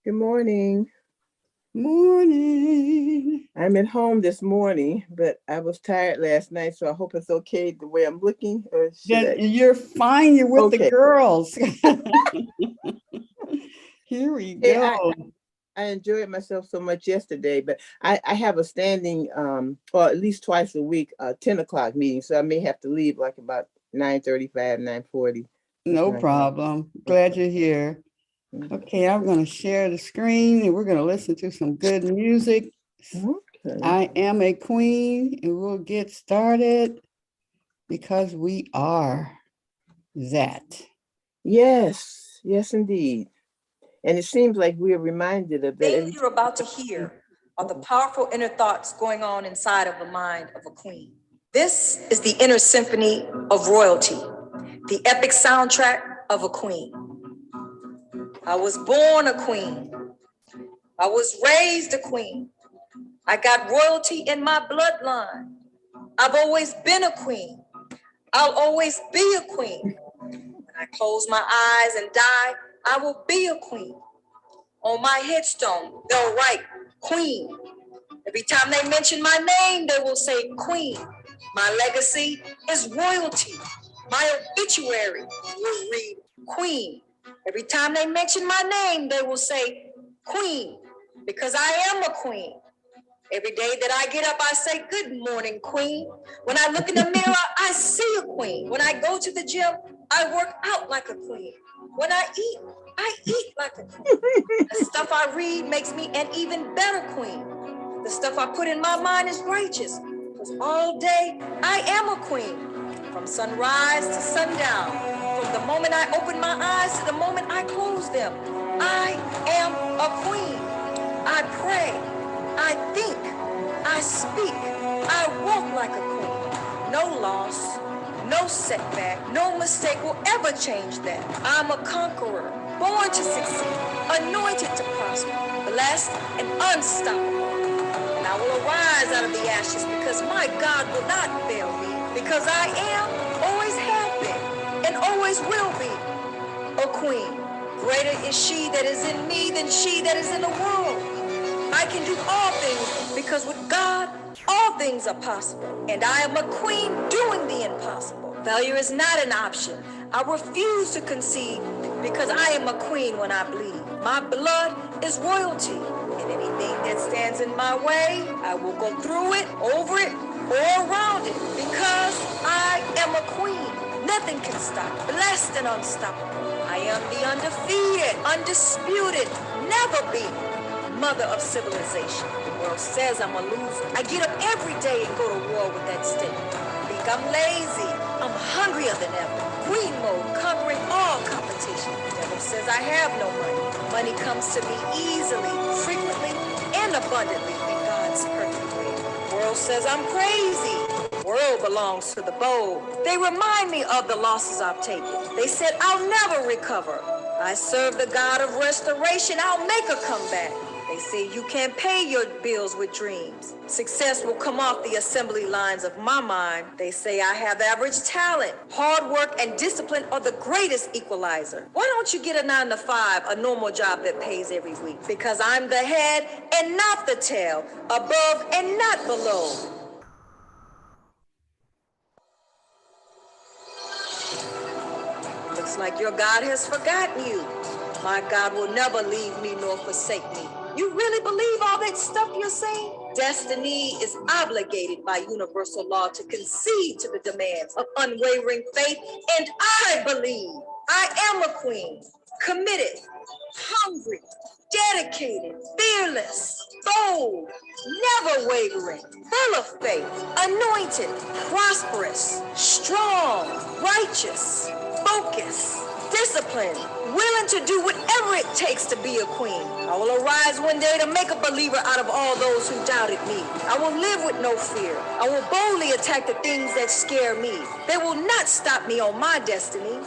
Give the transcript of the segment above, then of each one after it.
Good morning. Morning. I'm at home this morning, but I was tired last night, so I hope it's okay the way I'm looking, or should Then I? you're fine. You're with the Okay. girls. Here we Hey, go. I enjoyed myself so much yesterday, but I have a standing, or at least twice a week, 10 o'clock meeting, so I may have to leave like about 9:35, 9:40, something No like that. problem. Glad you're here. Okay, I'm going to share the screen and we're going to listen to some good music. Okay. I am a queen, and we'll get started because we are that. Yes, yes, indeed. And it seems like we're reminded of that Things every you're about to time. hear are the powerful inner thoughts going on inside of the mind of a queen. This is the inner symphony of royalty, the epic soundtrack of a queen. I was born a queen. I was raised a queen. I got royalty in my bloodline. I've always been a queen. I'll always be a queen. When I close my eyes and die, I will be a queen. On my headstone, they'll write queen. Every time they mention my name, they will say queen. My legacy is royalty. My obituary will read queen. Every time they mention my name, they will say queen, because I am a queen. Every day that I get up, I say, good morning, queen. When I look in the mirror, I see a queen. When I go to the gym, I work out like a queen. When I eat like a queen. The stuff I read makes me an even better queen. The stuff I put in my mind is righteous, because all day I am a queen. From sunrise to sundown, from the moment I open my eyes to the moment I close them, I am a queen. I pray, I think, I speak, I walk like a queen. No loss, no setback, no mistake will ever change that. I'm a conqueror, born to succeed, anointed to prosper, blessed and unstoppable. And I will arise out of the ashes because my God will not fail me. Because I am, always have been, and always will be a queen. Greater is she that is in me than she that is in the world. I can do all things because with God, all things are possible. And I am a queen doing the impossible. Failure is not an option. I refuse to concede because I am a queen when I bleed. My blood is royalty. And anything that stands in my way, I will go through it, over it, or around it. Because I am a queen. Nothing can stop. Blessed and unstoppable. I am the undefeated, undisputed, never be mother of civilization. The world says I'm a loser. I get up every day and go to war with that statement. Think I'm lazy. I'm hungrier than ever. Queen mode, conquering all competition. The devil says I have no money. Money comes to me easily, frequently, and abundantly in God's perfect way. The world says I'm crazy. The world belongs to the bold. They remind me of the losses I've taken. They said I'll never recover. I serve the God of restoration. I'll make a comeback. They say you can't pay your bills with dreams. Success will come off the assembly lines of my mind. They say I have average talent. Hard work and discipline are the greatest equalizer. Why don't you get a 9 to 5, a normal job that pays every week? Because I'm the head and not the tail, above and not below. Looks like your God has forgotten you. My God will never leave me nor forsake me. You really believe all that stuff you're saying? Destiny is obligated by universal law to concede to the demands of unwavering faith, and I believe I am a queen, committed, hungry, dedicated, fearless, bold, never wavering, full of faith, anointed, prosperous, strong, righteous, focused, disciplined, willing to do whatever it takes to be a queen. I will arise one day to make a believer out of all those who doubted me. I will live with no fear. I will boldly attack the things that scare me. They will not stop me on my destiny.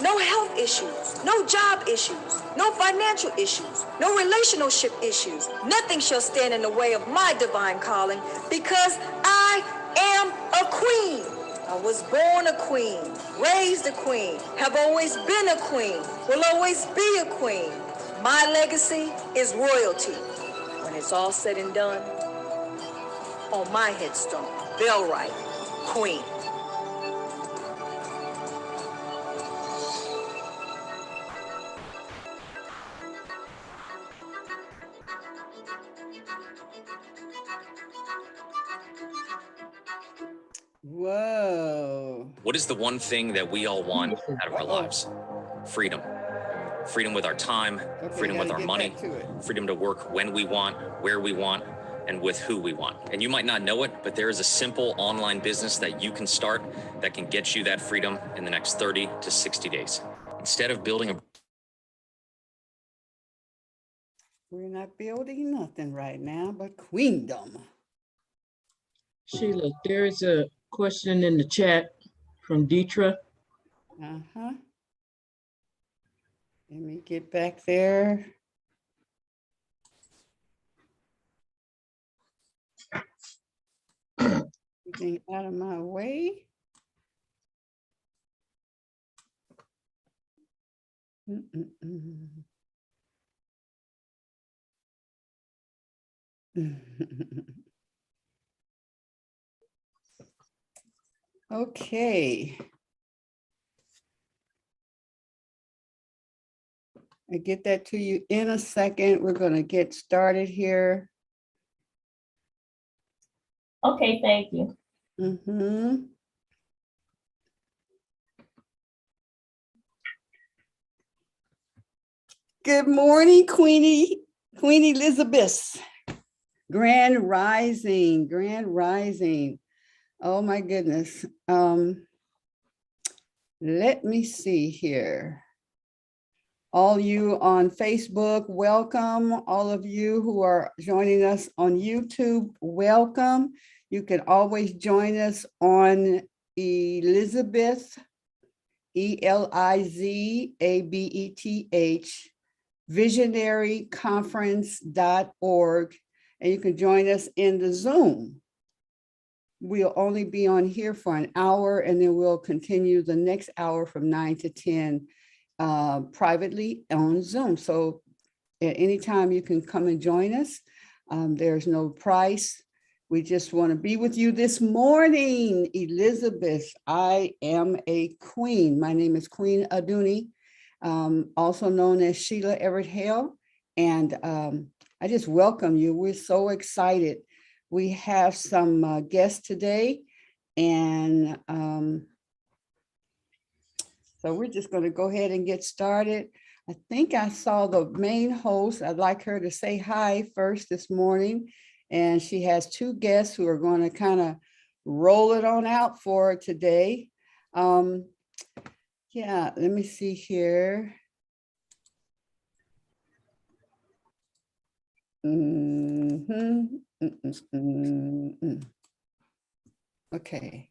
No health issues, no job issues, no financial issues, no relationship issues. Nothing shall stand in the way of my divine calling because I am a queen. I was born a queen, raised a queen, have always been a queen, will always be a queen. My legacy is royalty. When it's all said and done, on my headstone, they'll write Queen. Whoa. What is the one thing that we all want out of our lives? Freedom. Freedom with our time, freedom with our money, freedom to work when we want, where we want, and with who we want. And you might not know it, but there is a simple online business that you can start that can get you that freedom in the next 30 to 60 days. Instead of building a We're not building nothing right now but queendom. Sheila, there is a question in the chat from Deetra. Uh-huh. Let me get back there. Getting out of my way. Okay. I get that to you in a second. We're going to get started here. Okay, thank you. Mm-hmm. Good morning, Queen Elizabeth. Grand Rising, Grand Rising. Oh my goodness. Let me see here. All you on Facebook, welcome. All of you who are joining us on YouTube, welcome. You can always join us on Elizabeth, ELIZABETH, visionaryconference.org, and you can join us in the Zoom. We'll only be on here for an hour, and then we'll continue the next hour from 9 to 10 privately on Zoom. So at any time you can come and join us. There's no price. We just want to be with you this morning. Elizabeth, I am a queen. My name is Queen Aduni, also known as Sheila Everett Hale. And I just welcome you. We're so excited. We have some guests today. And so we're just going to go ahead and get started. I think I saw the main host. I'd like her to say hi first this morning. And she has two guests who are going to kind of roll it on out for her today. Yeah, let me see here. Okay,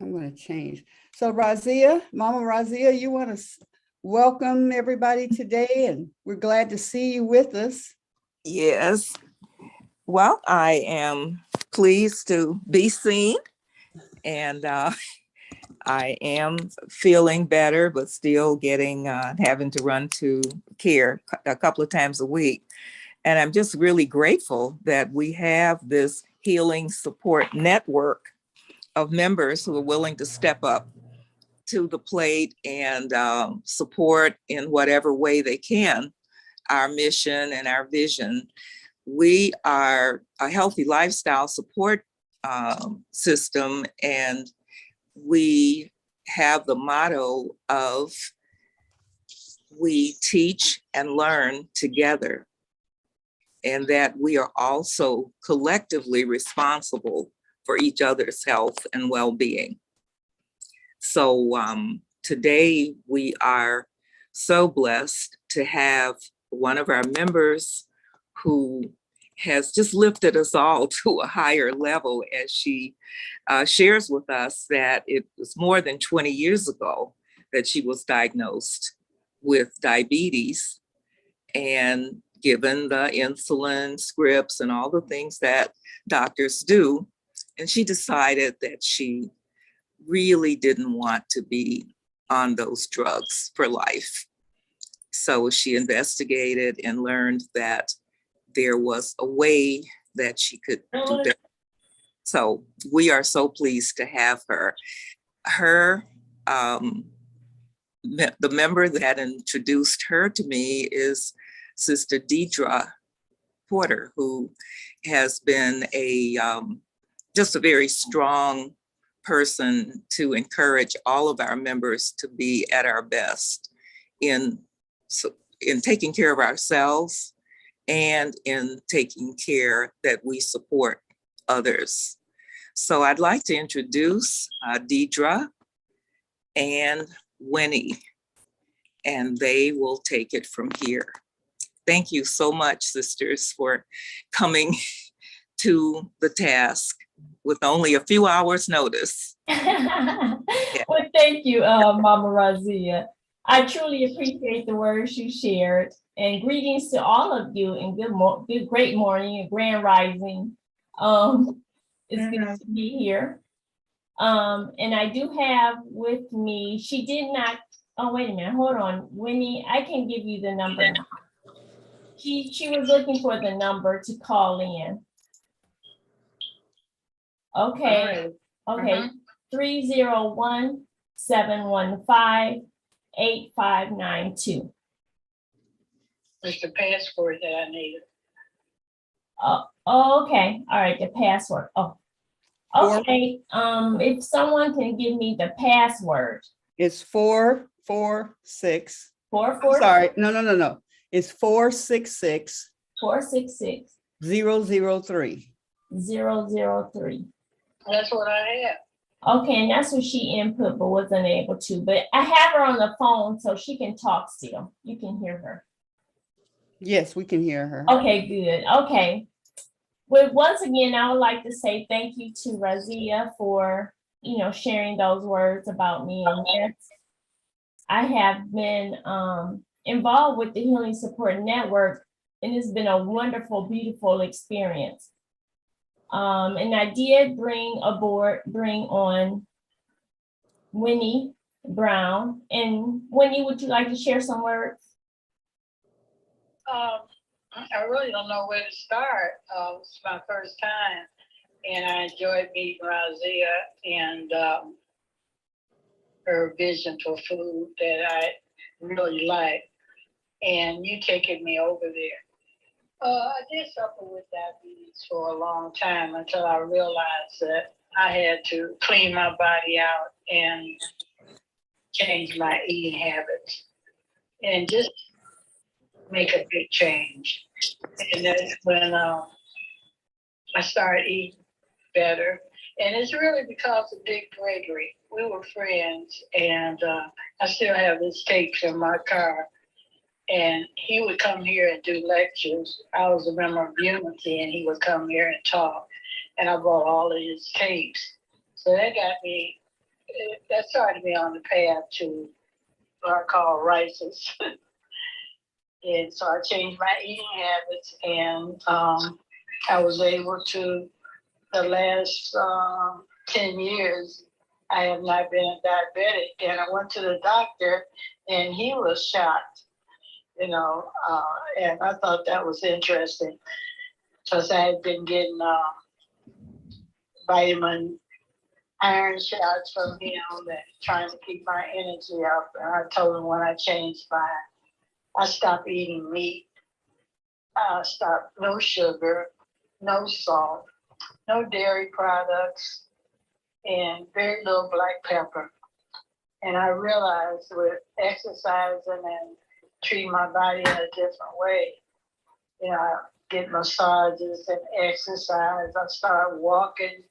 I'm going to change. So Razia, Mama Razia, you want to welcome everybody today, and we're glad to see you with us. Yes. Well, I am pleased to be seen, and I am feeling better, but still getting having to run to care a couple of times a week. And I'm just really grateful that we have this healing support network of members who are willing to step up to the plate and support in whatever way they can our mission and our vision. We are a healthy lifestyle support system, and we have the motto of we teach and learn together, and that we are also collectively responsible for each other's health and well-being. So today we are so blessed to have one of our members who has just lifted us all to a higher level, as she shares with us that it was more than 20 years ago that she was diagnosed with diabetes and given the insulin scripts and all the things that doctors do. And she decided that she really didn't want to be on those drugs for life. So she investigated and learned that there was a way that she could do better. So we are so pleased to have her. The member that introduced her to me is Sister Deidre Porter, who has been just a very strong person to encourage all of our members to be at our best in taking care of ourselves and in taking care that we support others. So I'd like to introduce Deidre and Winnie, and they will take it from here. Thank you so much, sisters, for coming to the task with only a few hours' notice. Well, thank you, Mama Razia. I truly appreciate the words you shared, and greetings to all of you, and good great morning and grand rising. It's good to be here. And I do have with me, she did not, oh, wait a minute, hold on. Winnie, I can give you the number now. She was looking for the number to call in. Okay, okay, 301-715-8592. It's the password that I needed. Okay, all right, the password. Oh, okay. If someone can give me the password. It's 446. 44. Sorry, no. It's 466 466 003. 003. That's what I have. Okay, and that's what she input but wasn't able to. But I have her on the phone so she can talk still. You can hear her. Yes, we can hear her. Okay, good. Okay. Well, once again, I would like to say thank you to Razia for, sharing those words about me. And yes, I have been involved with the Healing Support Network, and it's been a wonderful, beautiful experience. And I did bring on Winnie Brown. And Winnie, would you like to share some words? I really don't know where to start. It's my first time, and I enjoyed meeting Razia and her vision for food that I really like, and you taking me over there. I did suffer with diabetes for a long time until I realized that I had to clean my body out and change my eating habits and just make a big change. And that's when I started eating better. And it's really because of Dick Gregory. We were friends, and I still have his tapes in my car. And he would come here and do lectures. I was a member of Unity, and he would come here and talk. And I bought all of his tapes. So that started me on the path to what I call rices. And so I changed my eating habits, and I was able to, the last 10 years, I have not been a diabetic. And I went to the doctor, and he was shocked, and I thought that was interesting because I had been getting vitamin iron shots from him and trying to keep my energy up. And I told him when I stopped eating meat, I stopped no sugar, no salt, no dairy products, and very little black pepper. And I realized with exercising and treating my body in a different way, I get massages and exercise. I started walking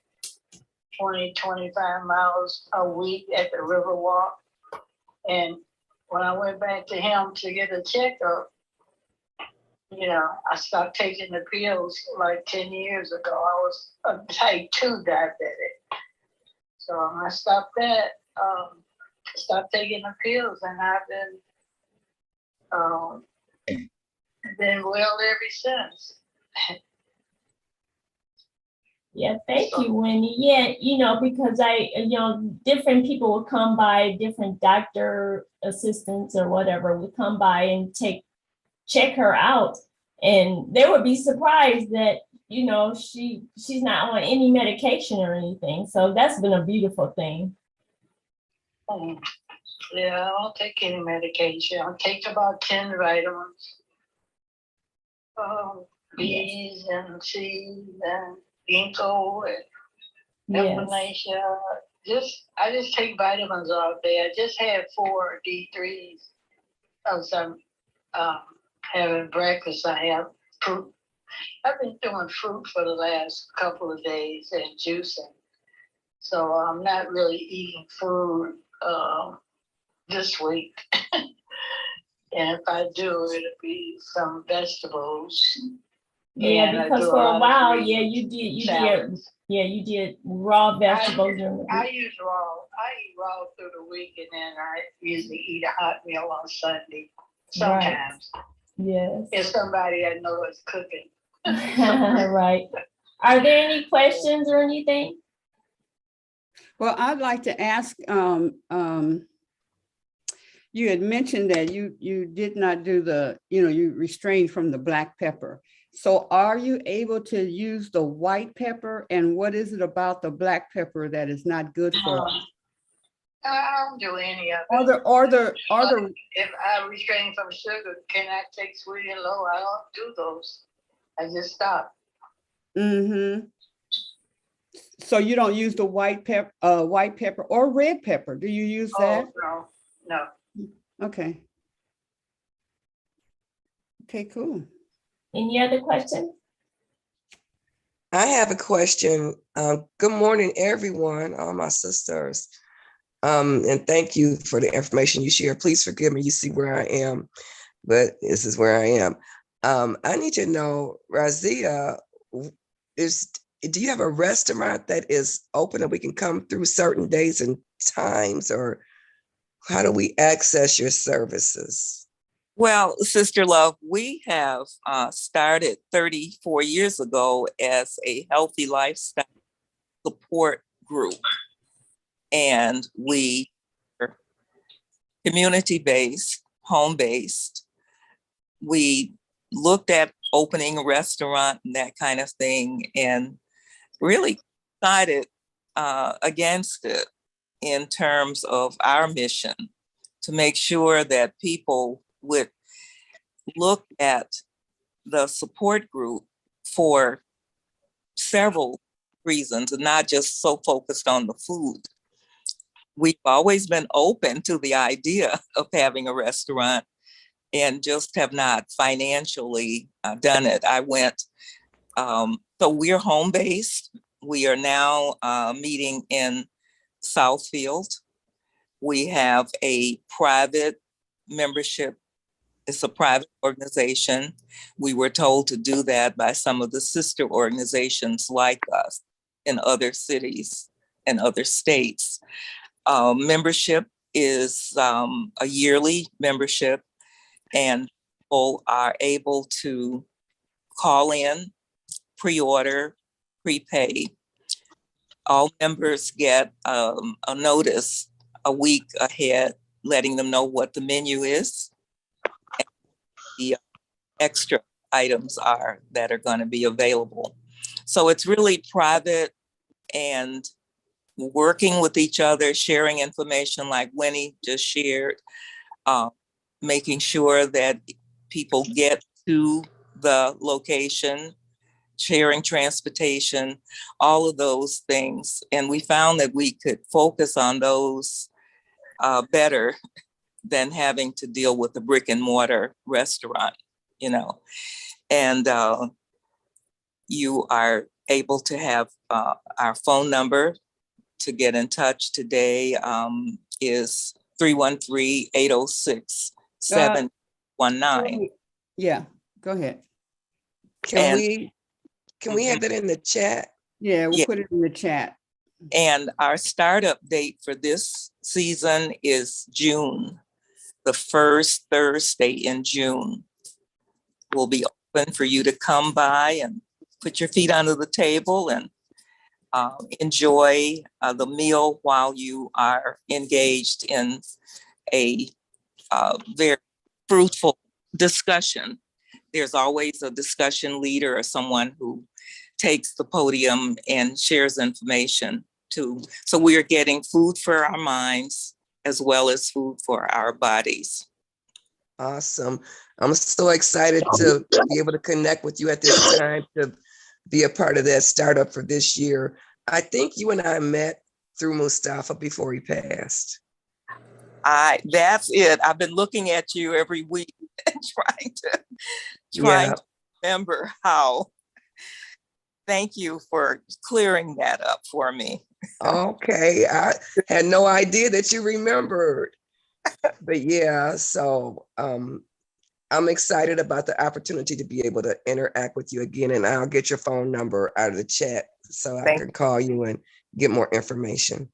20, 25 miles a week at the Riverwalk. And when I went back to him to get a checkup, I stopped taking the pills like 10 years ago. I was a type 2 diabetic. So I stopped that, stopped taking the pills, and I've been well ever since. Yeah, thank you, Wendy. Yeah, because different people will come by, different doctor assistants or whatever would come by and check her out. And they would be surprised that, she's not on any medication or anything. So that's been a beautiful thing. Yeah, I don't take any medication. I take about 10 vitamins. B's and C's and ginkgo and echinacea. I just take vitamins all day. I just had 4 D3s of some having breakfast. I have fruit. I've been doing fruit for the last couple of days and juicing. So I'm not really eating food this week. And if I do, it'll be some vegetables. Yeah, because for a while, you did raw vegetables. I eat raw through the week, and then I usually eat a hot meal on Sunday. Sometimes. Right. Yes. If somebody I know is cooking. Right. Are there any questions or anything? Well, I'd like to ask, you had mentioned that you did not do you restrained from the black pepper. So are you able to use the white pepper? And what is it about the black pepper that is not good for us? I don't do any of it. If I restrain from sugar, can I take sweet and low? I don't do those. I just stop. Mm-hmm. So you don't use the white pepper or red pepper. Do you use that? No. Okay. Okay, cool. Any other questions? I have a question. Good morning, everyone, all my sisters. And thank you for the information you share. Please forgive me, you see where I am, but this is where I am. I need to know, Razia, do you have a restaurant that is open and we can come through certain days and times, or how do we access your services? Well, Sister Love, we have started 34 years ago as a healthy lifestyle support group. And we are community-based, home-based. We looked at opening a restaurant and that kind of thing, and really decided against it in terms of our mission to make sure that people would look at the support group for several reasons and not just so focused on the food. We've always been open to the idea of having a restaurant and just have not financially done it. So we're home-based. We are now meeting in Southfield. We have a private membership. It's a private organization. We were told to do that by some of the sister organizations like us in other cities and other states. Membership is a yearly membership, and people are able to call in, pre-order, prepay. All members get a notice a week ahead, letting them know what the menu is, and the extra items are that are going to be available. So it's really private and working with each other, sharing information like Winnie just shared, making sure that people get to the location, sharing transportation, all of those things. And we found that we could focus on those better than having to deal with a brick and mortar restaurant, And you are able to have our phone number to get in touch today is 313-806-719. Yeah, go ahead. Can we have that in the chat? Yeah, we'll put it in the chat. And our startup date for this season is June. The first Thursday in June will be open for you to come by and put your feet under the table and enjoy the meal while you are engaged in a very fruitful discussion. There's always a discussion leader or someone who takes the podium and shares information too. So we are getting food for our minds as well as food for our bodies. Awesome. I'm so excited to be able to connect with you at this time to be a part of that startup for this year. I think you and I met through Mustafa before he passed. That's it. I've been looking at you every week and trying to remember how. Thank you for clearing that up for me. Okay, I had no idea that you remembered. But yeah, so I'm excited about the opportunity to be able to interact with you again, and I'll get your phone number out of the chat so I can call you and get more information.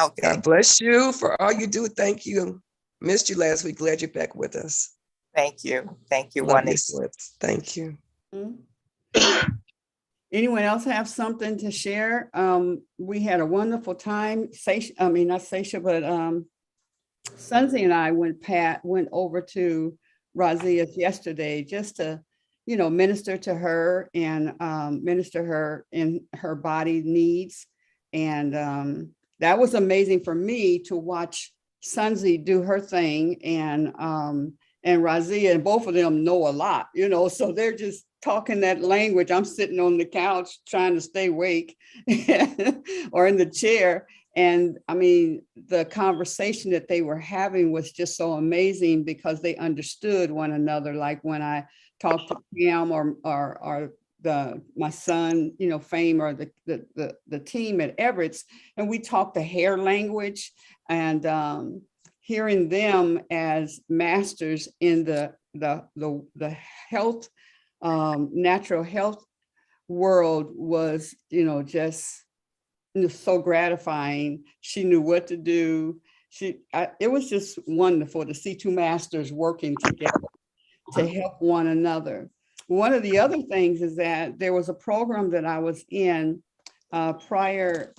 Okay. God bless you for all you do. Thank you. Missed you last week. Glad you're back with us. Thank you. Thank you. Love you, sis. Thank you. Anyone else have something to share? We had a wonderful time. Not Sasha, but Sunzi and I went over to Razia's yesterday just to, minister to her and minister her in her body needs. And that was amazing for me to watch Sunzi do her thing and Razia, and both of them know a lot, so they're just talking that language. I'm sitting on the couch trying to stay awake or in the chair. And I mean, the conversation that they were having was just so amazing because they understood one another. Like when I talked to Pam or my son, Fame, or the team at Everett's, and we talked the hair language, and hearing them as masters in the health, natural health world was, just so gratifying. She knew what to do. It was just wonderful to see two masters working together to help one another. One of the other things is that there was a program that I was in prior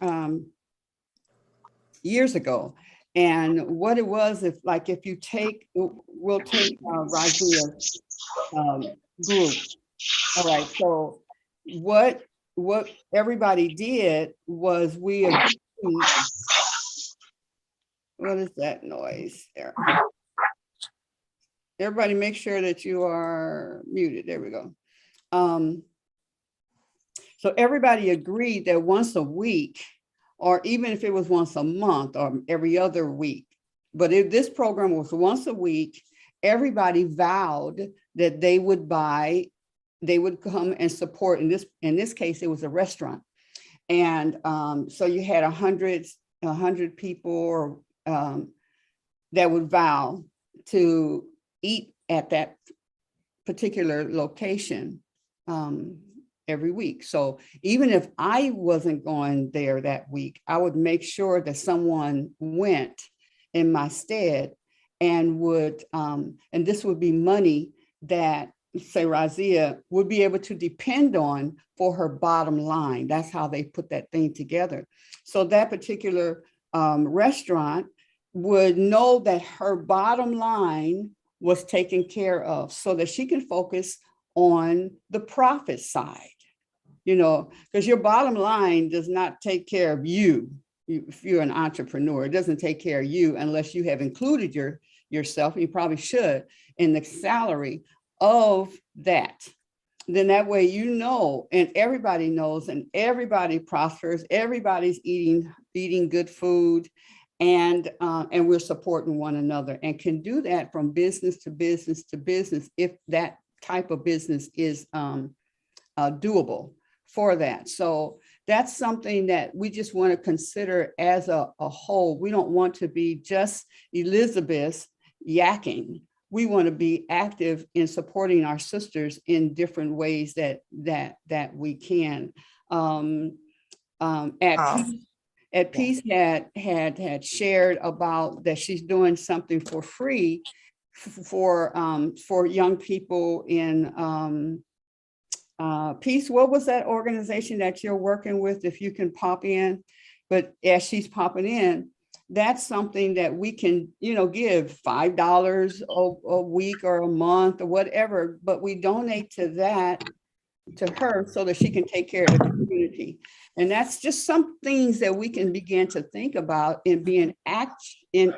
years ago. And what it was, if you take, we'll take Razia's group. All right, so what everybody did was we agreed. What is that noise there? Everybody make sure that you are muted. There we go. So everybody agreed that once a week, or even if it was once a month or every other week, but if this program was once a week, everybody vowed that they would come and support. In this case, it was a restaurant. And so you had 100 people that would vow to eat at that particular location every week. So even if I wasn't going there that week, I would make sure that someone went in my stead and would, and this would be money that, say, Razia would be able to depend on for her bottom line. That's how they put that thing together. So that particular restaurant would know that her bottom line was taken care of so that she can focus on the profit side, because your bottom line does not take care of you. If you're an entrepreneur, it doesn't take care of you unless you have included yourself, and you probably should, in the salary of that. Then that way, and everybody knows, and everybody prospers, everybody's eating good food, and we're supporting one another, and can do that from business to business to business if that type of business is doable for that. So that's something that we just want to consider as a whole. We don't want to be just Elizabeth yakking. We want to be active in supporting our sisters in different ways that we can. At Peace had shared about that she's doing something for free for young people in Peace, what was that organization that you're working with? If you can pop in, but as she's popping in, that's something that we can, give $5 a week or a month or whatever, but we donate to that, to her, so that she can take care of the community. And that's just some things that we can begin to think about and be in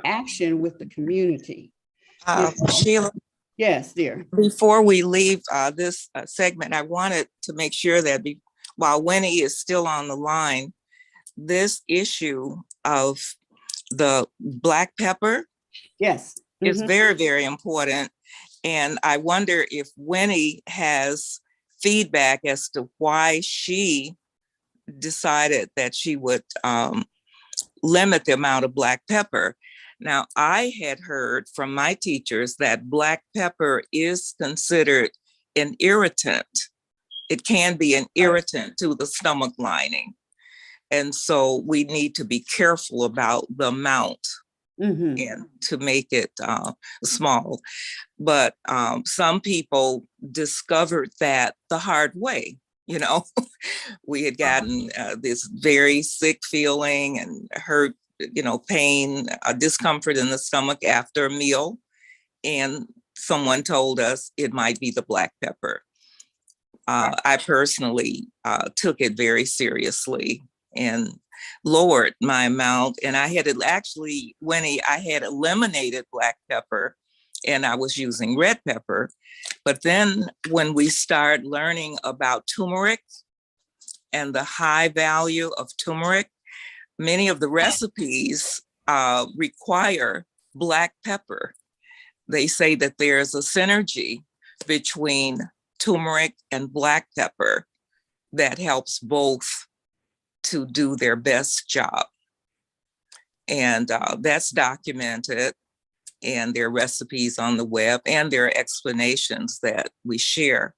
action with the community. Sheila, Yes, dear. before we leave this segment, I wanted to make sure that while Winnie is still on the line, this issue of the black pepper, yes, is very, very important. And I wonder if Winnie has feedback as to why she decided that she would limit the amount of black pepper. Now, I had heard from my teachers that black pepper is considered an irritant. It can be an irritant to the stomach lining. And so we need to be careful about the amount and to make it small. But some people discovered that the hard way. We had gotten this very sick feeling and hurt, pain, discomfort in the stomach after a meal. And someone told us it might be the black pepper. I personally took it very seriously and lowered my amount. And I had actually, Winnie, I had eliminated black pepper and I was using red pepper. But then when we started learning about turmeric and the high value of turmeric, many of the recipes require black pepper. They say that there's a synergy between turmeric and black pepper that helps both to do their best job. And that's documented, and there are recipes on the web and there are explanations that we share.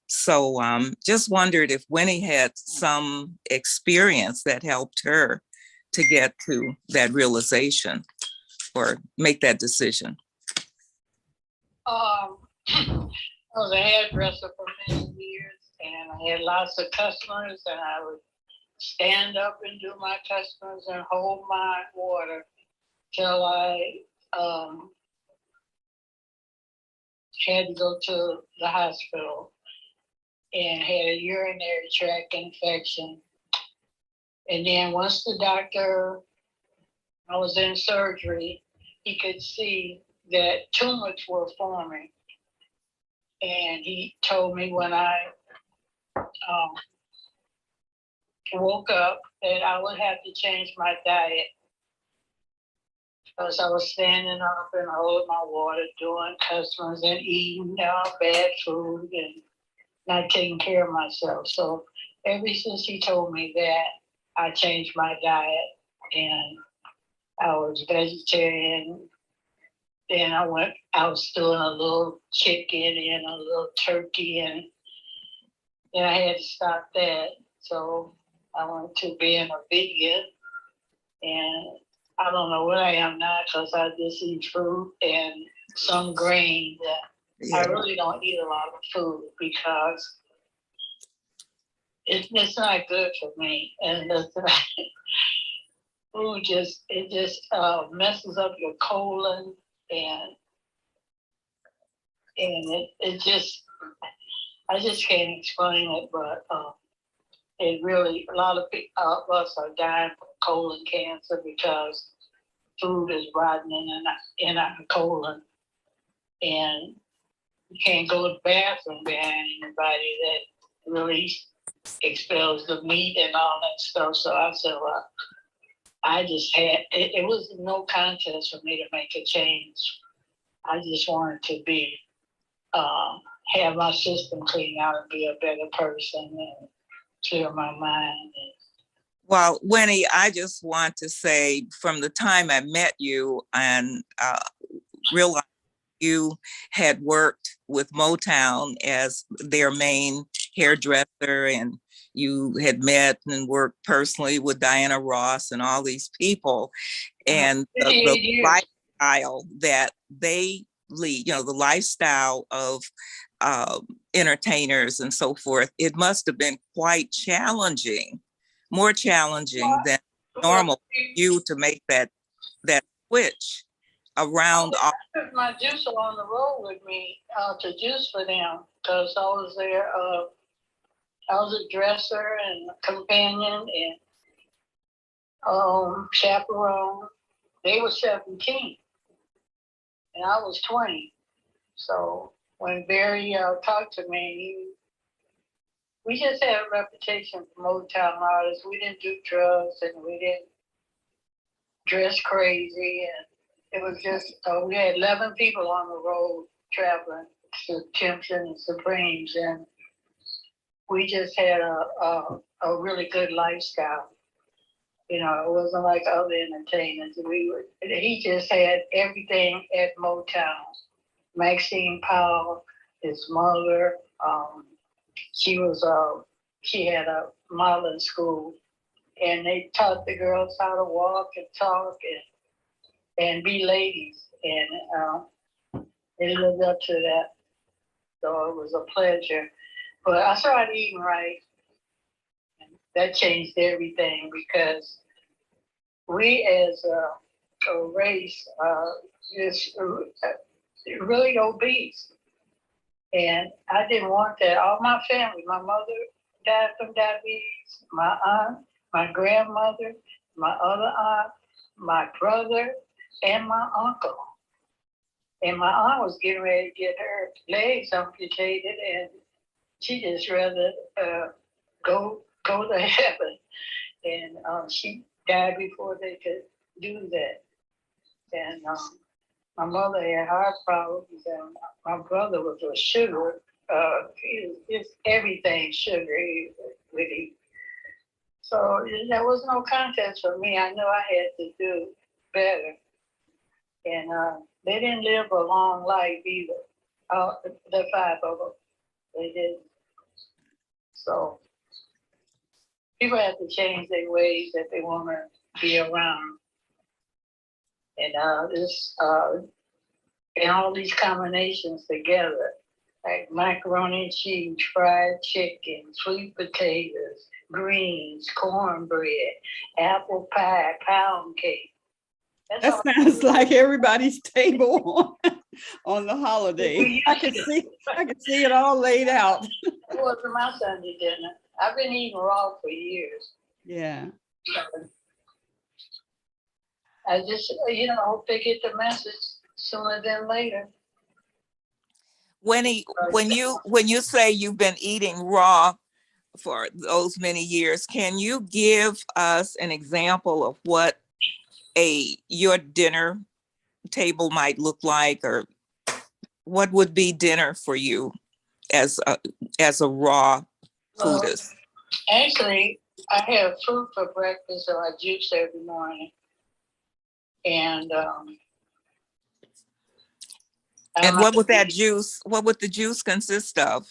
So just wondered if Winnie had some experience that helped her to get to that realization or make that decision. I was a hairdresser for many years, and I had lots of customers, and I would stand up and do my customers and hold my water till I had to go to the hospital and had a urinary tract infection. And then once the doctor, I was in surgery, he could see that tumors were forming. And he told me when I woke up that I would have to change my diet because I was standing up and holding my water, doing customers and eating bad food and not taking care of myself. So ever since he told me that, I changed my diet and I was vegetarian. Then I was doing a little chicken and a little turkey, and then I had to stop that. So I went to being a vegan, and I don't know what I am now because I just eat fruit and some grain. I really don't eat a lot of food because it's not good for me, and food just messes up your colon, and it just, I just can't explain it, but it really, a lot of us are dying from colon cancer because food is rotting in our colon, and you can't go to the bathroom behind anybody that really expels the meat and all that stuff. So I said, well, I just had, it was no contest for me to make a change. I just wanted to be, have my system clean out and be a better person and clear my mind. Well, Winnie, I just want to say from the time I met you and realized you had worked with Motown as their main hairdresser, and you had met and worked personally with Diana Ross and all these people, and the lifestyle that they lead, the lifestyle of entertainers and so forth, it must have been quite challenging, more challenging than normal for you to make that switch around. I took my juicer on the road with me to juice for them because I was there. I was a dresser and a companion and chaperone. They were 17 and I was 20. So when Barry talked to me, we just had a reputation for Motown artists. We didn't do drugs and we didn't dress crazy. And it was just, we had 11 people on the road traveling to Timpson and Supremes. And we just had a really good lifestyle. You know, it wasn't like other entertainers. He just had everything at Motown. Maxine Powell, his mother, she had a modeling school, and they taught the girls how to walk and talk and be ladies, and they lived up to that. So it was a pleasure. But I started eating right, and that changed everything because we as a race is really obese. And I didn't want that. All my family, my mother died from diabetes, my aunt, my grandmother, my other aunt, my brother, and my uncle. And my aunt was getting ready to get her legs amputated, and she just rather go to heaven. And she died before they could do that. And my mother had heart problems, and my brother was a sugar. It's everything sugary with him. So there was no contest for me. I knew I had to do better. And they didn't live a long life either. The 5 of them, they didn't. So people have to change their ways if they want to be around. And and all these combinations together, like macaroni and cheese, fried chicken, sweet potatoes, greens, cornbread, apple pie, pound cake. That sounds like everybody's table on the holiday. I can see it all laid out. It wasn't my Sunday dinner. I've been eating raw for years. Yeah. I just, hope they get the message sooner than later. When you say you've been eating raw for those many years, can you give us an example of what your dinner table might look like, or what would be dinner for you as a raw foodist? Actually, I have fruit for breakfast, so I juice every morning. And what would the juice consist of?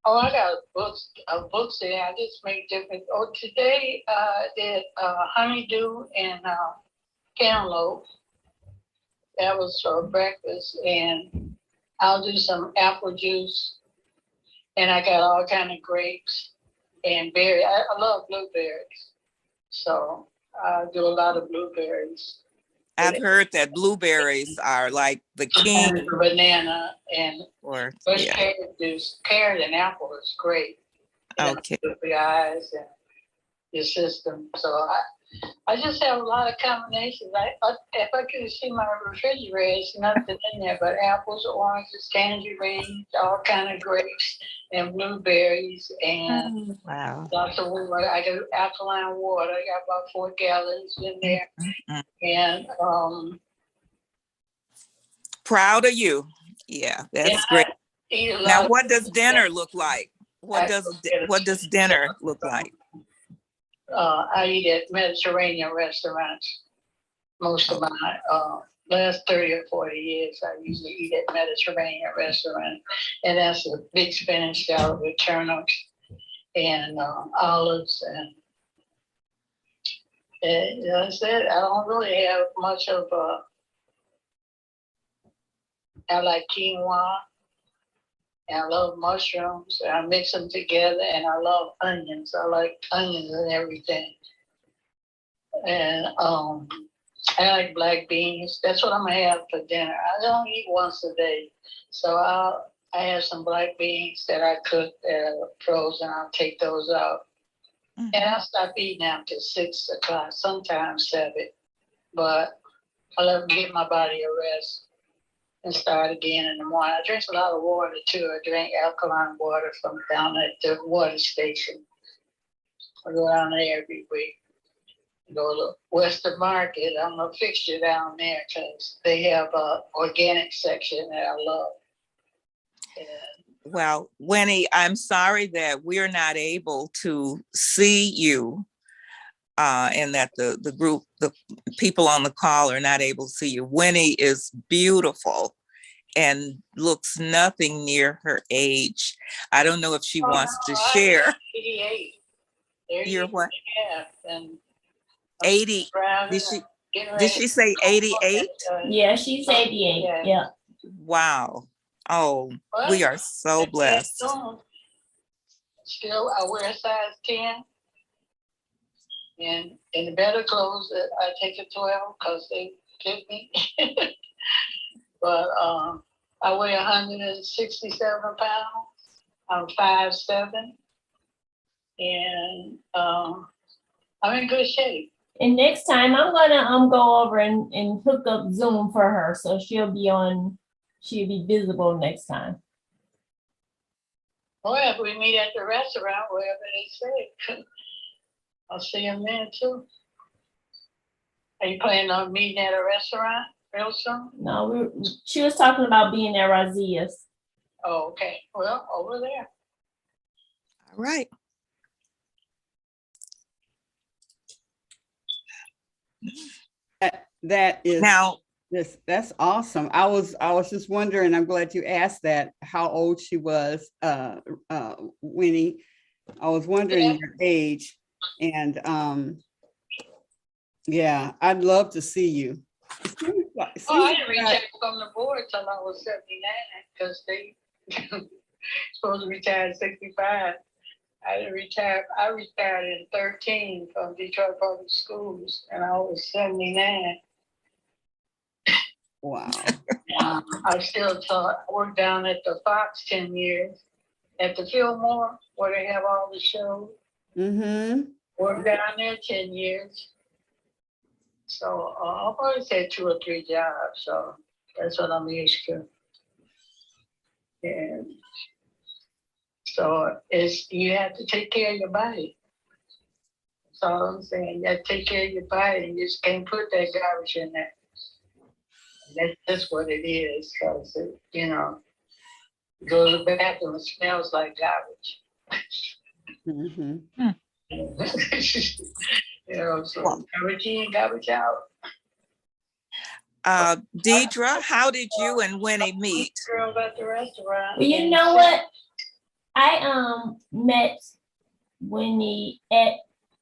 Oh, I got books there. I just make different. Oh, today I did honeydew and cantaloupe. That was for breakfast, and I'll do some apple juice. And I got all kind of grapes and berries. I love blueberries, so I do a lot of blueberries. I've heard that blueberries are like the king. And banana and yeah. carrot juice. Carrot and apple is great. Okay. With the eyes and your system. So I just have a lot of combinations. If I could see my refrigerator, there's nothing in there but apples, oranges, tangerines, all kind of grapes, and blueberries, and lots of water. I got alkaline water. I got about 4 gallons in there. And proud of you. Yeah, that's great. Now, what does dinner look like? What does dinner look like? I eat at Mediterranean restaurants. Most of my last 30 or 40 years, I usually eat at Mediterranean restaurants. And that's a big spinach salad with turnips and olives. And that's it. I don't really have much of I like quinoa And I love mushrooms. And I mix them together, and I love onions. I like onions and everything. And I like black beans. That's what I'm gonna have for dinner. I don't eat once a day, so I have some black beans that I cook that are frozen. I'll take those out, and I'll stop eating after 6 o'clock, sometimes 7. But I let me give my body a rest and start again in the morning. I drink a lot of water too. I drink alkaline water from down at the water station. I go down there every week. Go to Western Market. I'm a fixture down there because they have a organic section that I love. Well, Winnie, I'm sorry that we're not able to see you and that the group, the people on the call are not able to see you. Winnie is beautiful and looks nothing near her age. I don't know if she wants to share. 88. You're what? Yeah, and 80. Did she say 88? Yeah, she's 88. Yeah. Wow. Oh, we are so blessed. Still, I wear a size 10. And in the better clothes, I take a 12 because they fit me. But I weigh 167 pounds. I'm 5'7". And I'm in good shape. And next time I'm gonna go over and hook up Zoom for her, so she'll be visible next time. Well, if we meet at the restaurant, wherever they say, I'll see them there too. Are you planning on meeting at a restaurant real soon? No, she was talking about being at Razia's. Oh, okay. Well, over there. All right. That is now that's awesome. I was just wondering, I'm glad you asked that, how old she was, Winnie. I was wondering your age, and yeah, I'd love to see you. I didn't retire from the board till I was 79 because they supposed to retire at 65. I didn't retire. I retired in 13 from Detroit Public Schools, and I was 79. Wow. I still taught. I worked down at the Fox 10 years, at the Fillmore, where they have all the shows. Mm-hmm. Worked down there 10 years. So I've always had 2 or 3 jobs, so that's what I'm used to. And so you have to take care of your body. That's all I'm saying. You have to take care of your body, and you just can't put that garbage in there. That's just what it is, because you go to the bathroom, it smells like garbage. Mm-hmm. So garbage in, garbage out. Deidre, how did you and Winnie meet? Girl at the restaurant. Well, you know what? I met Winnie at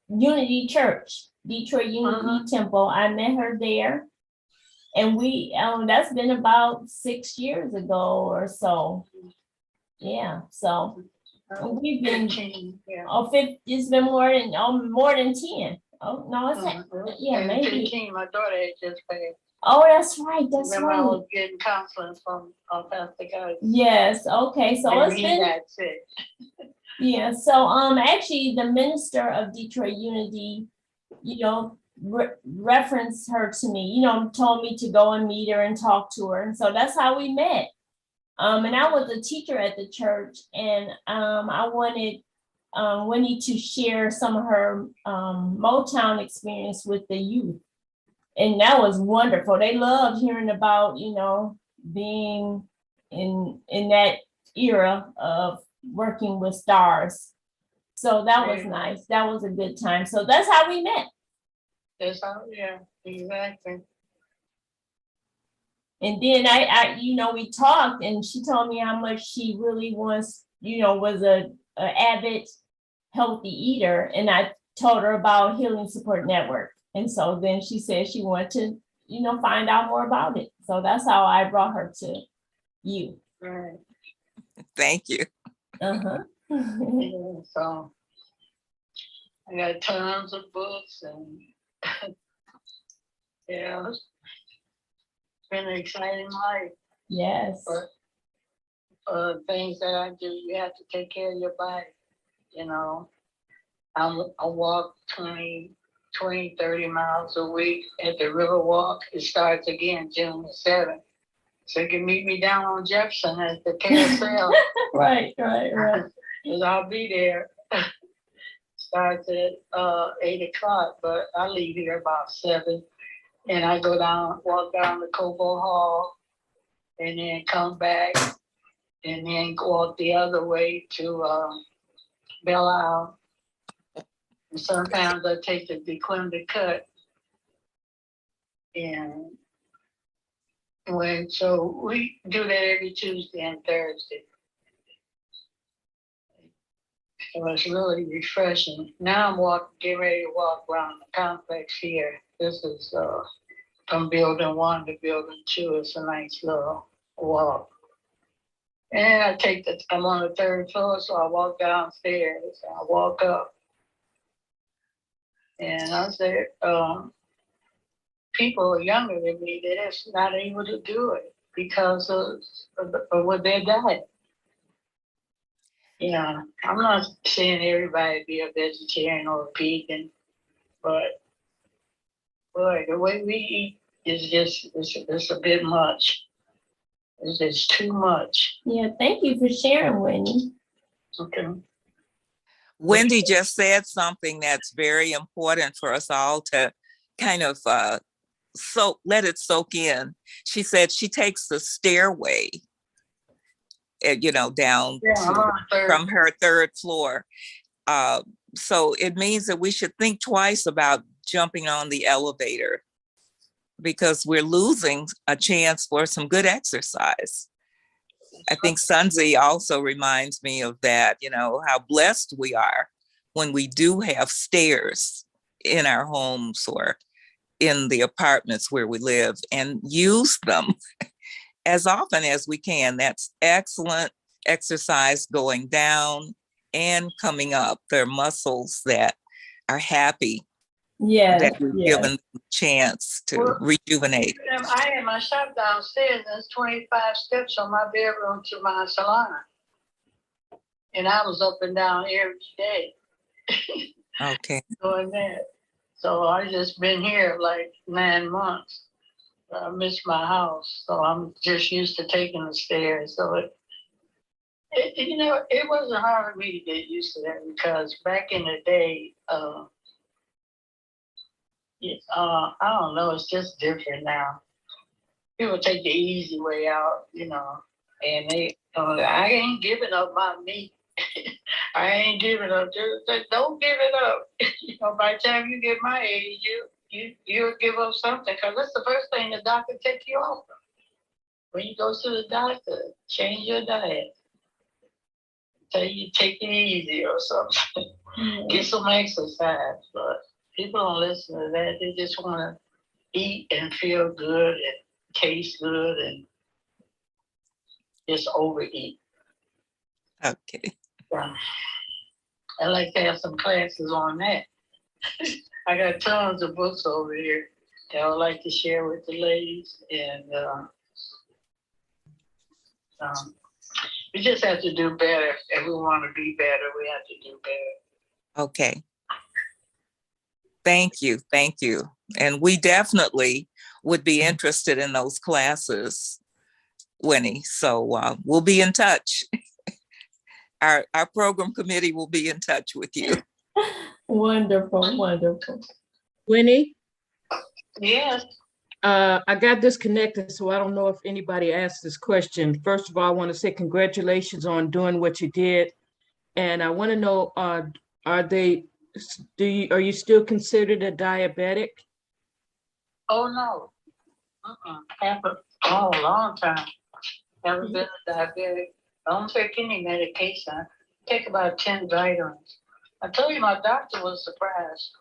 Unity Church, Detroit Unity Temple. I met her there. And we, that's been about 6 years ago or so. Yeah, so we've been, 15, yeah. It's been more than 10. Oh, no, it's not, yeah, and maybe. 15, my daughter had just passed. Oh, that's right, that's Remember right. I was getting counseling from Pastor Guy. Yes, okay, so it's been. That's it. Yeah, so actually the minister of Detroit Unity, referenced her to me, told me to go and meet her and talk to her. And so that's how we met. And I was a teacher at the church, and I wanted Winnie to share some of her Motown experience with the youth. And that was wonderful. They loved hearing about, being in that era of working with stars. So that was nice. That was a good time. So that's how we met. That's how, yeah, exactly. And then I we talked, and she told me how much she really was a avid healthy eater. And I told her about Healing Support Network. And so then she said she wanted to, find out more about it. So that's how I brought her to you. Right. Thank you. Uh-huh. Yeah, so I got tons of books and yeah, it's been an exciting life. Yes. But things that I do, you have to take care of your body. You know, I walk 30 miles a week at the River Walk. It starts again June the 7th. So you can meet me down on Jefferson at the carousel. Right. Because I'll be there. Starts at 8 o'clock, but I leave here about 7. And I go down, walk down to Cobo Hall, and then come back, and then walk the other way to Belle Isle. And sometimes I take the DeQuinta Cut. And so we do that every Tuesday and Thursday. So it's really refreshing. Now getting ready to walk around the complex here. This is from building 1 to building 2. It's a nice little walk. And I'm on the 3rd floor, so I walk downstairs. I walk up. And I said, people younger than me, they're just not able to do it because of what their diet. Yeah, I'm not saying everybody be a vegetarian or a vegan, but boy, the way we eat is it's a bit much. It's just too much. Yeah, thank you for sharing, Wendy. Okay. Wendy just said something that's very important for us all to kind of let it soak in. She said she takes the stairway, down from her 3rd floor. So it means that we should think twice about jumping on the elevator because we're losing a chance for some good exercise. I think Sunzi also reminds me of that, how blessed we are when we do have stairs in our homes or in the apartments where we live and use them as often as we can. That's excellent exercise going down and coming up. There are muscles that are happy that we've given them a chance to rejuvenate. I had my shop downstairs. There's 25 steps from my bedroom to my salon. And I was up and down every day. Okay. Doing that. So I just been here like 9 months. I miss my house. So I'm just used to taking the stairs. So it wasn't hard for me to get used to that because back in the day, I don't know, it's just different now. People take the easy way out, and I ain't giving up my meat. I ain't giving up. Just don't give it up. By the time you get my age, you'll give up something because that's the first thing the doctor takes you off of. When you go to the doctor, change your diet. Tell you take it easy or something. Get some exercise, but people don't listen to that. They just want to eat and feel good and taste good and just overeat. Okay. Yeah. I like to have some classes on that. I got tons of books over here that I would like to share with the ladies. And we just have to do better. If we want to be better, we have to do better. Okay. Thank you. And we definitely would be interested in those classes, Winnie. So we'll be in touch. Our program committee will be in touch with you. Wonderful. Winnie? Yes. I got disconnected, so I don't know if anybody asked this question. First of all, I want to say congratulations on doing what you did. And I want to know, are you still considered a diabetic? Oh, no. Haven't. Oh, a long time. Haven't been a diabetic. I don't take any medication. I take about 10 vitamins. I told you my doctor was surprised.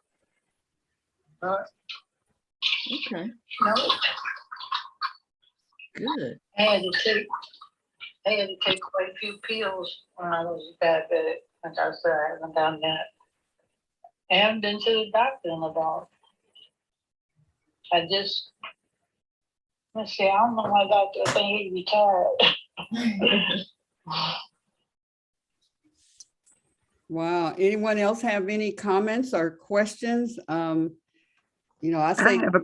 Okay. No. Good. I had to take I had to take quite a few pills when I was diabetic. Like I said, I haven't done that. I haven't been to the doctor in about. Let's see, I don't know my doctor. I think he retired. Wow. Anyone else have any comments or questions? You know, I I say, have a, I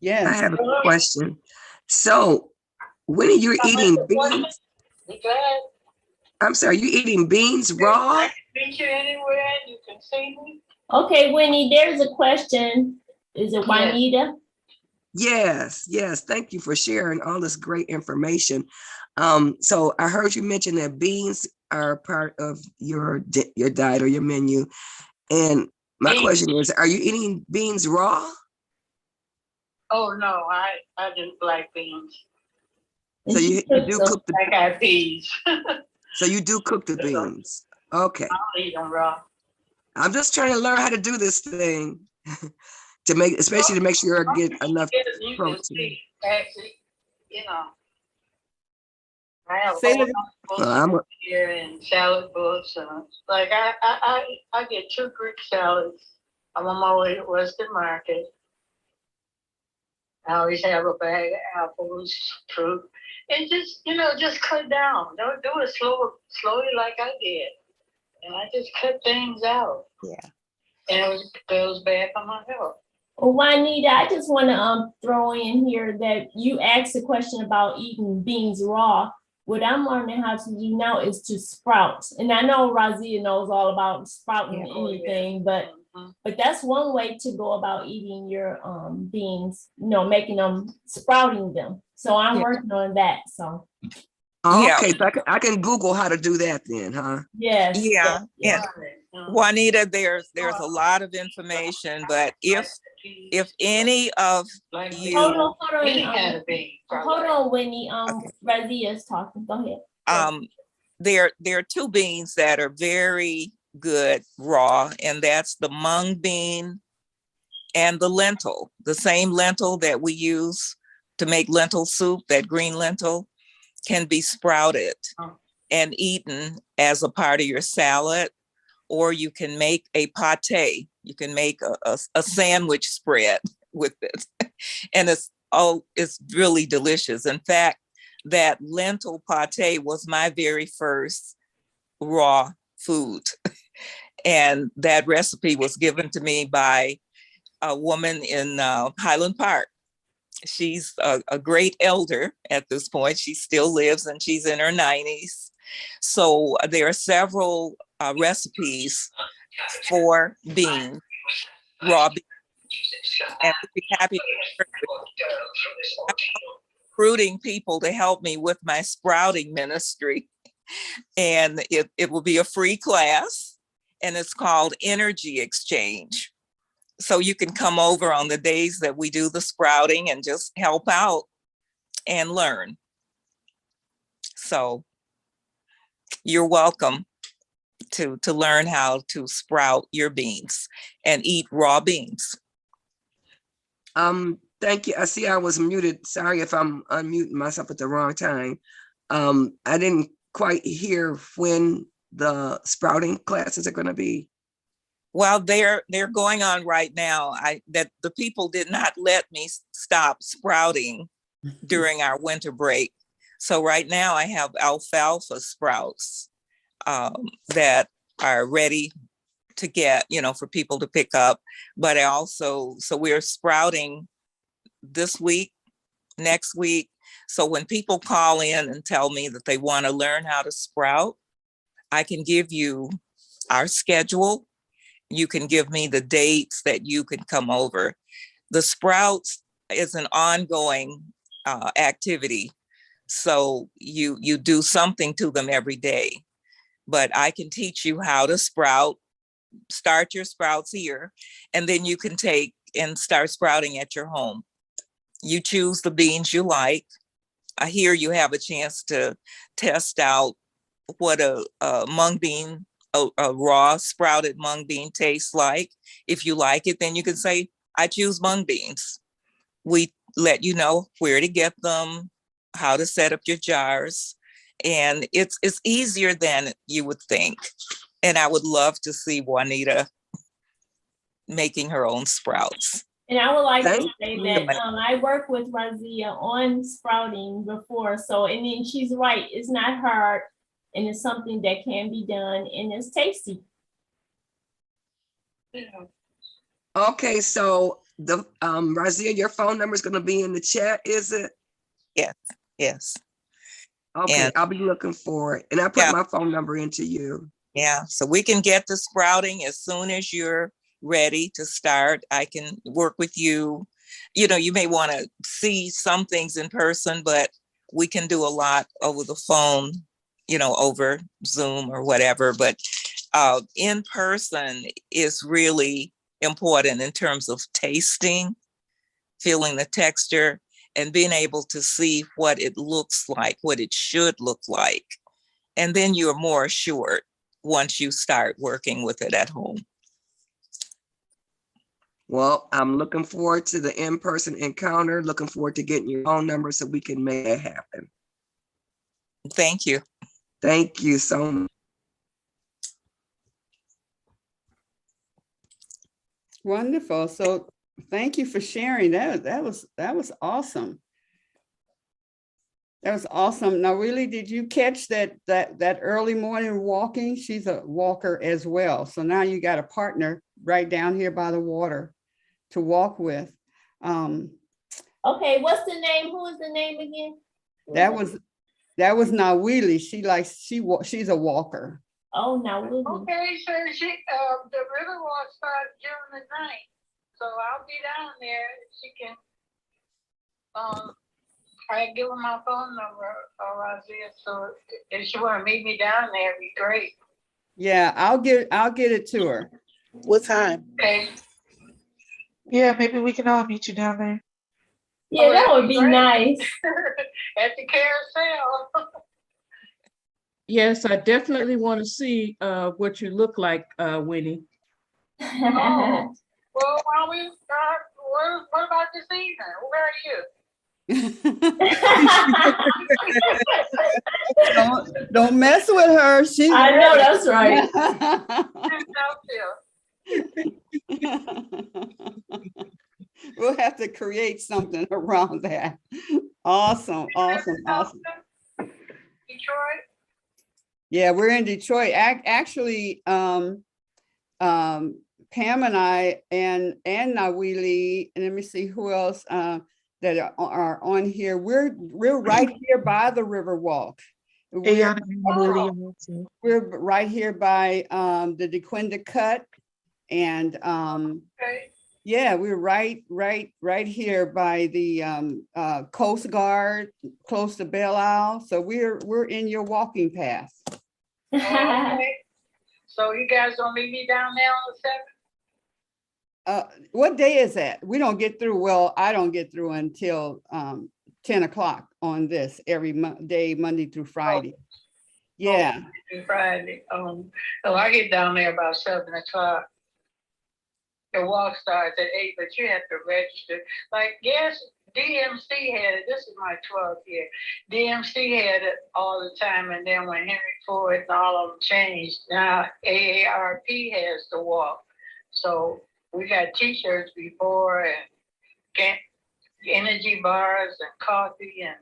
yes. have a question. So when are you eating beans? Be glad. I'm sorry, you eating beans raw? I can meet you anywhere and you can see me. Okay, Winnie, there's a question. Is it Juanita? Yes, yes. Thank you for sharing all this great information. So I heard you mention that beans are part of your diet or your menu. And my question is, are you eating beans raw? Oh no, I didn't like beans. So you do cook the I got peas. so you do cook the beans. Okay. I'll eat them raw. I'm just trying to learn how to do this thing to make, especially to make sure I get enough You can protein. see, actually, you know, I have Say all that- my books here and salad books and like I get 2 Greek salads. I'm on my way to Western Market. I always have a bag of apples, fruit, and just cut down. Don't do it slowly like I did. And I just cut things out. Yeah. And it was bad for my health. Well, Juanita, I just want to throw in here that you asked a question about eating beans raw. What I'm learning how to do now is to sprout. And I know Razia knows all about sprouting anything, but that's one way to go about eating your beans, making them, sprouting them. So I'm working on that. So Okay, so I can Google how to do that then, huh? yes. Yeah. Yes. And Juanita, there's a lot of information, but if any of you Hold on, Whitney. Razia is talking. Go ahead. there are 2 beans that are very good raw, and that's the mung bean and the lentil, the same lentil that we use to make lentil soup. That green lentil can be sprouted and eaten as a part of your salad, or you can make a pate. You can make a sandwich spread with it. And it's really delicious. In fact, that lentil pate was my very first raw food. And that recipe was given to me by a woman in Highland Park. She's a great elder at this point. She still lives and she's in her 90s. So there are several recipes for beans, raw beans. And we'd be happy to recruiting people to help me with my sprouting ministry. And it will be a free class, and it's called Energy Exchange. So you can come over on the days that we do the sprouting and just help out and learn. So you're welcome to learn how to sprout your beans and eat raw beans. Thank you. I see I was muted. Sorry if I'm unmuting myself at the wrong time. I didn't quite hear when the sprouting classes are going to be. Well, they're going on right now. That the people did not let me stop sprouting during our winter break. So right now I have alfalfa sprouts that are ready to get, for people to pick up. But so we're sprouting this week, next week. So when people call in and tell me that they want to learn how to sprout, I can give you our schedule. You can give me the dates that you can come over. The sprouts is an ongoing activity. So you do something to them every day. But I can teach you how to sprout, start your sprouts here, and then you can take and start sprouting at your home. You choose the beans you like. I hear you have a chance to test out what a mung bean, a raw sprouted mung bean tastes like. If you like it, then you can say, I choose mung beans. We let you know where to get them, how to set up your jars, And it's easier than you would think. And I would love to see Juanita making her own sprouts. And I would like to Thank say you. that I worked with Razia on sprouting before. So, and then she's right, it's not hard and it's something that can be done and it's tasty. Okay, so the Razia, your phone number is going to be in the chat, is it? Yes, yes. Okay, And I'll be looking for it. And I put yeah, my phone number into you. yeah. So we can get the sprouting as soon as you're ready to start. I can work with you. You know, you may want to see some things in person, but we can do a lot over the phone, you know, over Zoom or whatever. But in person is really important in terms of tasting, feeling the texture, and being able to see what it looks like, what it should look like. And then you're more assured once you start working with it at home. Well, I'm looking forward to the in-person encounter, looking forward to getting your phone number so we can make it happen. Thank you. Thank you so much. Wonderful. So thank you for sharing. That was awesome. That was awesome. Now, really, did you catch that early morning walking? She's a walker as well. So now you got a partner right down here by the water to walk with. Okay, what's the name? Who is the name again? That was Nawili. She's a walker. Oh, Nawili. Okay, so the river walk starts June the 9th. So I'll be down there. She can I give her my phone number, Razia. So if she want to meet me down there, it'd be great. Yeah, I'll get it to her. What time? Okay. Yeah, maybe we can all meet you down there. Yeah, that would be nice. At the carousel. Yes, I definitely want to see what you look like, Winnie. Oh. Well, while we what about this evening? Where are you? Don't mess with her. She's I know that's right. We'll have to create something around that. Awesome. Detroit? Yeah, we're in Detroit. Actually, Pam and I and Nawili, and let me see who else that are on here. We're right here by the Riverwalk. We're right here by the DeQuinda Cut, and yeah, we're right here by the Coast Guard, close to Belle Isle. So we're in your walking path. Okay. So you guys gonna meet me down there on the 7th? What day is that? We don't get through. Well, I don't get through until 10 o'clock on this every day, Monday through Friday. Yeah. Friday. So I get down there about 7 o'clock. The walk starts at 8, but you have to register. Like, yes, DMC had it. This is my 12th year. DMC had it all the time, and then when Henry Ford and all of them changed, now AARP has the walk. So we got T-shirts before and energy bars and coffee, and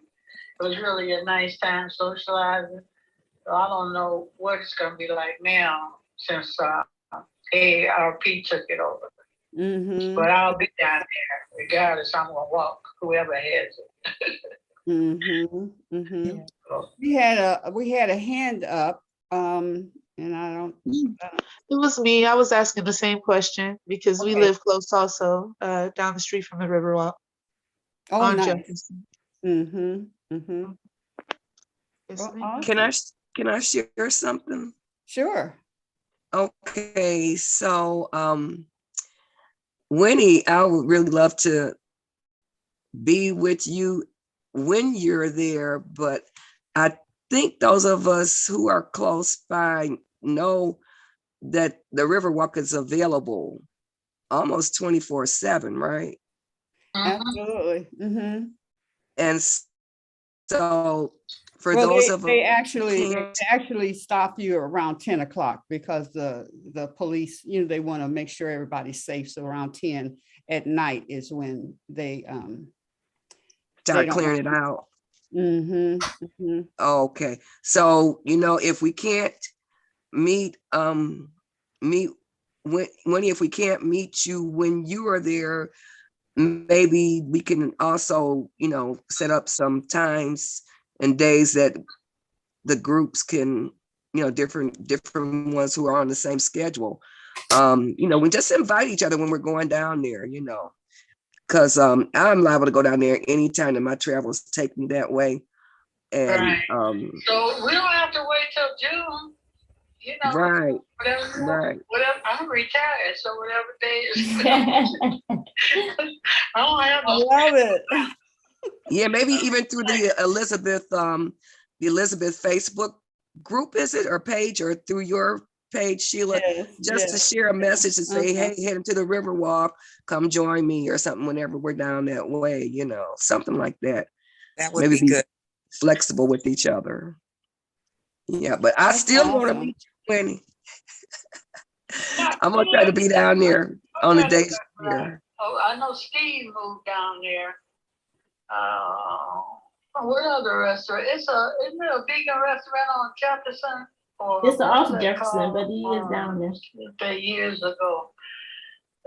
it was really a nice time socializing. So I don't know what it's going to be like now since AARP took it over. Mm-hmm. But I'll be down there regardless. I'm gonna walk whoever has it. Mm-hmm. Mm-hmm. Yeah. So, We had a hand up, and I don't. It was me. I was asking the same question because we live close also, down the street from the Riverwalk. Oh, on nice. Jefferson. Mm-hmm. Mm-hmm. Yes, Well, ma'am. awesome. Can I share something? Sure. Okay, so Winnie, I would really love to be with you when you're there, but I think those of us who are close by know that the Riverwalk is available almost 24/7, right? Absolutely. Mm-hmm. And So for Well, those of they us who actually can't, stop you around 10 o'clock because the police, you know, they want to make sure everybody's safe. So around 10 at night is when they start don't clearing want. it out. Mm-hmm. Okay. So, you know, if we can't meet, meet when if we can't meet you when you are there, maybe we can also, you know, set up some times and days that the groups can, you know, different ones who are on the same schedule. You know, we just invite each other when we're going down there, you know, because I'm liable to go down there anytime that my travels take me that way. And Right. So we don't have to wait till June. You know, right, whatever, I'm retired, so whatever day is. I don't have I no. love it. Yeah, maybe even through the Elizabeth Facebook group, is it, or page, or through your page, Sheila, Yes, just to yes. share a message and say, Uh-huh. hey, heading to the river walk, come join me or something whenever we're down that way, you know, something like that. That would Maybe be be good. flexible with each other. Yeah, but I That's still want to awesome. meet you, Winnie. I'm gonna try to be down there on the days here. Oh, I know Steve moved down there. What other restaurant? Isn't it a vegan restaurant on Jefferson? Or It's off what's that Jefferson, called? but he is down there. They years ago.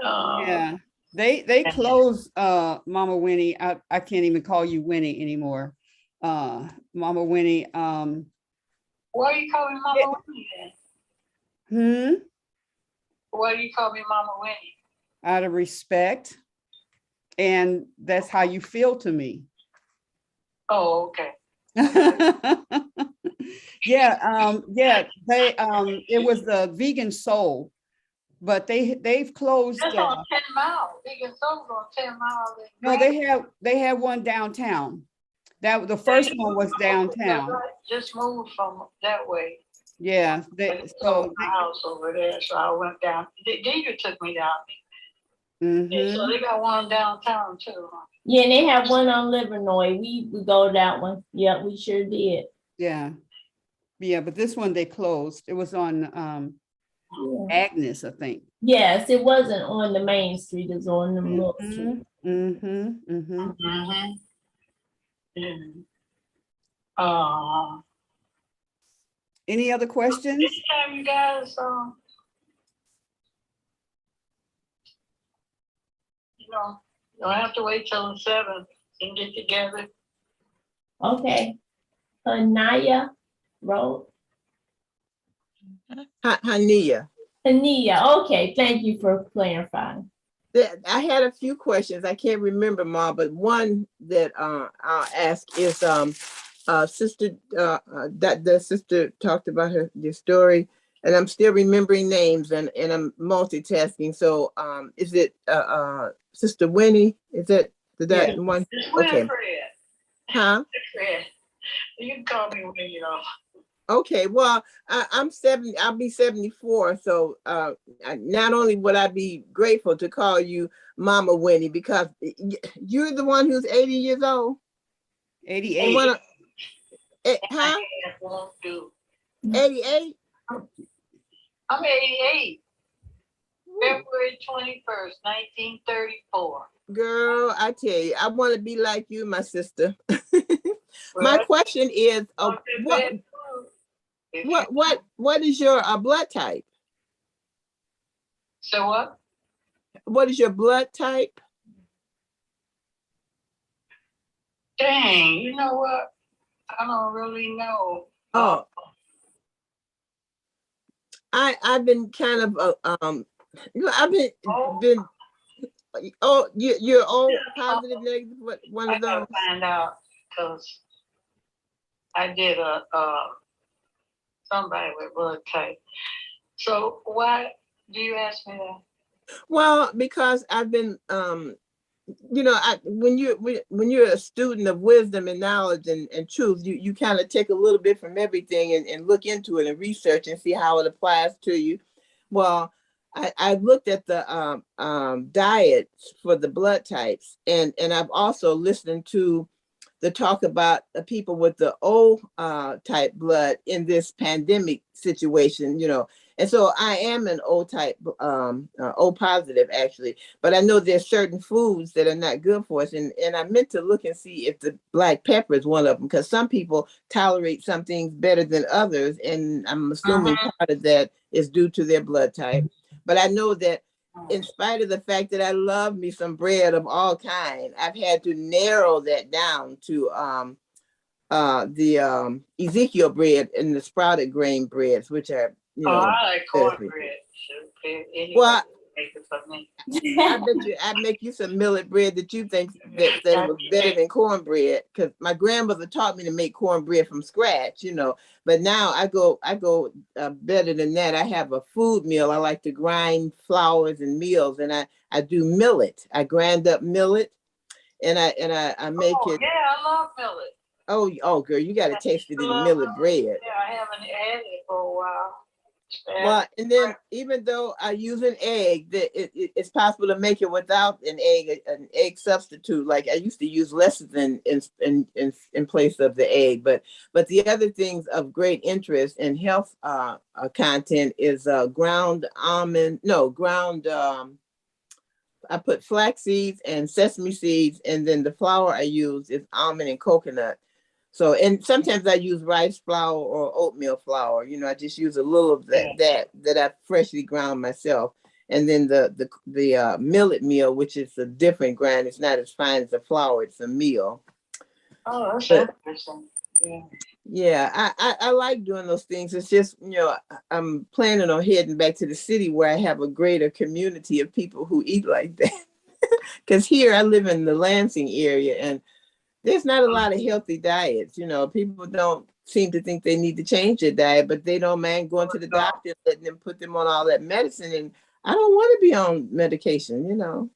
Yeah. They closed Mama Winnie. I can't even call you Winnie anymore. Mama Winnie. Why you call me Mama Winnie then? Why do you call me Mama Winnie? Out of respect. And that's how you feel to me. Oh, okay. Yeah, they it was the Vegan Soul, but they've closed. That's on 10 Mile. Vegan Soul's on 10 Mile. No, they have one downtown. That the first one was downtown. Just moved from that way. Yeah, so my house over there, so I went down. Deidre took me down there. So they got one downtown too. Yeah, and they have one on Livernois. We go to that one. Yeah, we sure did. Yeah, but this one they closed. It was on Agnes, I think. Yes, it wasn't on the main street. It was on the middle street. Any other questions? This time, you guys, you know, you don't have to wait till the 7th and get together. Okay. Hanaya Road. Hania. Hania. Okay, thank you for clarifying. I had a few questions. I can't remember, Ma, but one that I'll ask is sister that the sister talked about your story, and I'm still remembering names and I'm multitasking. So is it Sister Winnie? Is that one? Okay. Huh? You can call me Winnie, you know. Okay, well, I'm 70, I'll be 74. So not only would I be grateful to call you Mama Winnie, because you're the one who's 80 years old. 88. Huh? 88? I'm 88. February 21st, 1934. Girl, I tell you, I want to be like you, my sister. My question is, what is your blood type? So what? What is your blood type? Dang, you know what? I don't really know. Oh, I've been kind of I've been you're old, positive, negative, one of those. I gotta find out because I did somebody with blood type. So why do you ask me that? Well, because I've been when you're a student of wisdom and knowledge and truth, you kind of take a little bit from everything and look into it and research and see how it applies to you. Well, I've looked at the diets for the blood types, and I've also listened to the talk about the people with the O type blood in this pandemic situation, you know. And so I am an O type, O positive actually, but I know there's certain foods that are not good for us. And I meant to look and see if the black pepper is one of them, because some people tolerate some things better than others. And I'm assuming part of that is due to their blood type. But I know that in spite of the fact that I love me some bread of all kind, I've had to narrow that down to the Ezekiel bread and the sprouted grain breads, which are, you know. I like cornbread. Well, Make it for me. I bet you I make you some millet bread that you think that was better than cornbread, because my grandmother taught me to make cornbread from scratch, you know. But now I go better than that. I have a food mill. I like to grind flours and meals, and I do millet. I grind up millet, and I make it. Yeah, I love millet. Oh, girl, you got to taste it in the millet bread. Yeah, I haven't had it for a while. Well, and then even though I use an egg, it's possible to make it without an egg substitute. Like I used to use lecithin in place of the egg. But the other things of great interest and health content is ground. I put flax seeds and sesame seeds, and then the flour I use is almond and coconut. So, and sometimes I use rice flour or oatmeal flour. You know, I just use a little of that I freshly ground myself. And then the millet meal, which is a different grind. It's not as fine as the flour. It's a meal. Oh, that's interesting. Yeah. Yeah, I like doing those things. It's just, you know, I'm planning on heading back to the city where I have a greater community of people who eat like that. Because here I live in the Lansing area, and there's not a lot of healthy diets. You know, people don't seem to think they need to change their diet, but they don't mind going to the doctor and letting them put them on all that medicine. And I don't want to be on medication, you know.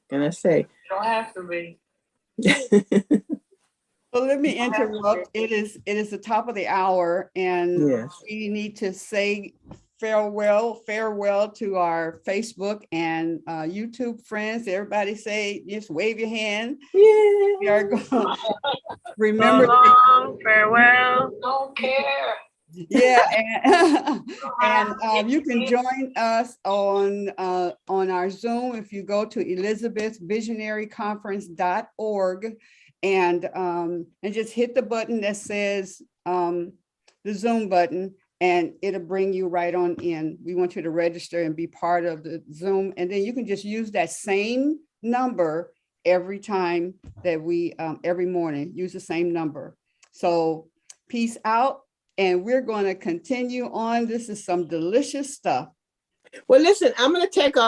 Can I say? Don't have to be. So let me interrupt. It is the top of the hour, and Yes. we need to say farewell to our Facebook and YouTube friends. Everybody say, just wave your hand. Yeah. We are going. Remember. So long, farewell. Don't care. Yeah, and you can join us on our Zoom if you go to elizabethvisionaryconference.org and just hit the button that says the Zoom button, and it'll bring you right on in. We want you to register and be part of the Zoom, and then you can just use that same number every time that we every morning. Use the same number. So peace out. And we're going to continue on. This is some delicious stuff. Well, listen, I'm going to take off.